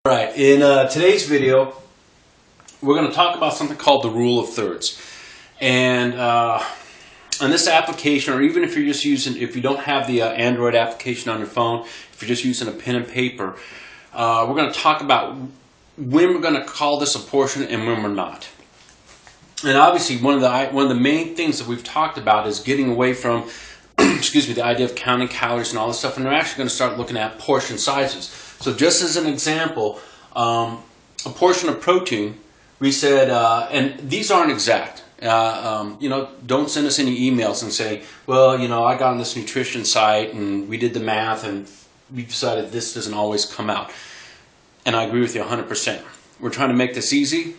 Alright, in today's video, we're going to talk about something called the rule of thirds. And on this application, or even if you're just using, if you don't have the Android application on your phone, if you're just using a pen and paper, we're going to talk about when we're going to call this a portion and when we're not. And obviously, one of the main things that we've talked about is getting away from, excuse me, the idea of counting calories and all this stuff, and we're actually going to start looking at portion sizes. So just as an example, a portion of protein, we said, and these aren't exact. Don't send us any emails and say, well, I got on this nutrition site and we did the math and we decided this doesn't always come out. And I agree with you 100%. We're trying to make this easy,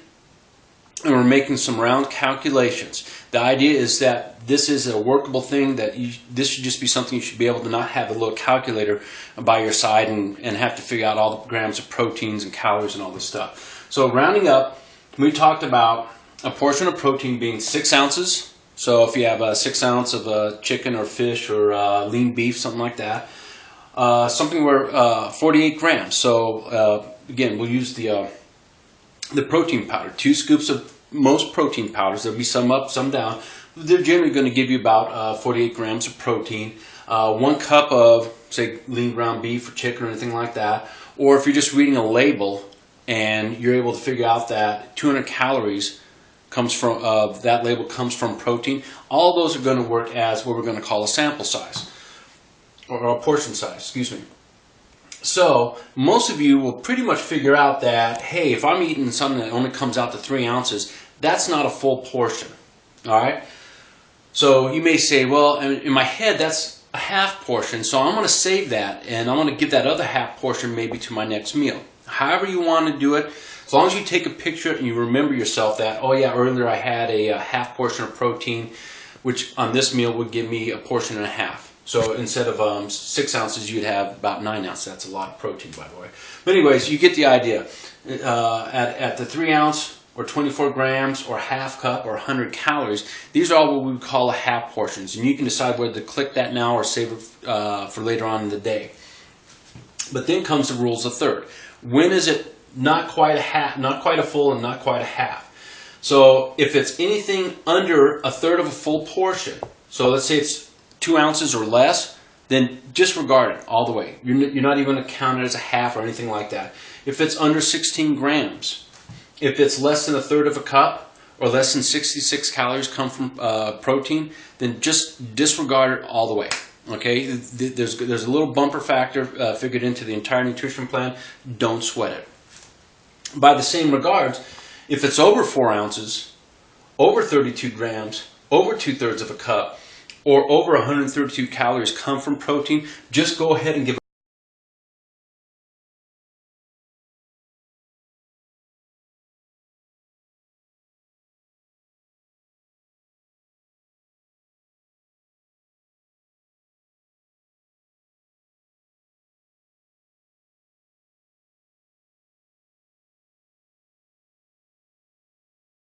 and we're making some round calculations. The idea is that this is a workable thing, that this should just be something you should be able to not have a little calculator by your side and have to figure out all the grams of proteins and calories and all this stuff. So rounding up, we talked about a portion of protein being 6 ounces. So if you have a 6 ounce of chicken or fish or lean beef, something like that, something where 48 grams. So again, we'll use the protein powder. 2 scoops of most protein powders. There'll be some up, some down. They're generally going to give you about 48 grams of protein. 1 cup of, say, lean ground beef or chicken or anything like that. Or if you're just reading a label and you're able to figure out that 200 calories comes from that label comes from protein, all those are going to work as what we're going to call a sample size, or a portion size, excuse me. So most of you will pretty much figure out that, hey, if I'm eating something that only comes out to 3 ounces, that's not a full portion. All right? So you may say, well, in my head, that's a half portion, so I'm going to save that, and I'm going to give that other half portion maybe to my next meal. However you want to do it, as long as you take a picture and you remember yourself that, oh yeah, earlier I had a half portion of protein, which on this meal would give me a portion and a half. So instead of 6 ounces, you'd have about 9 ounces. That's a lot of protein, by the way. But anyways, you get the idea. At the 3 ounce or 24 grams or half cup or 100 calories, these are all what we would call a half portions. And you can decide whether to click that now or save it for later on in the day. But then comes the rules of third. When is it not quite a half, not quite a full, and not quite a half? So if it's anything under a third of a full portion, so let's say it's 2 ounces or less, then disregard it all the way. You're not even going to count it as a half or anything like that. If it's under 16 grams, if it's less than a third of a cup, or less than 66 calories come from protein, then just disregard it all the way. Okay, there's a little bumper factor figured into the entire nutrition plan. Don't sweat it. By the same regards, if it's over 4 ounces, over 32 grams, over 2/3 of a cup, or over 132 calories come from protein, just go ahead and give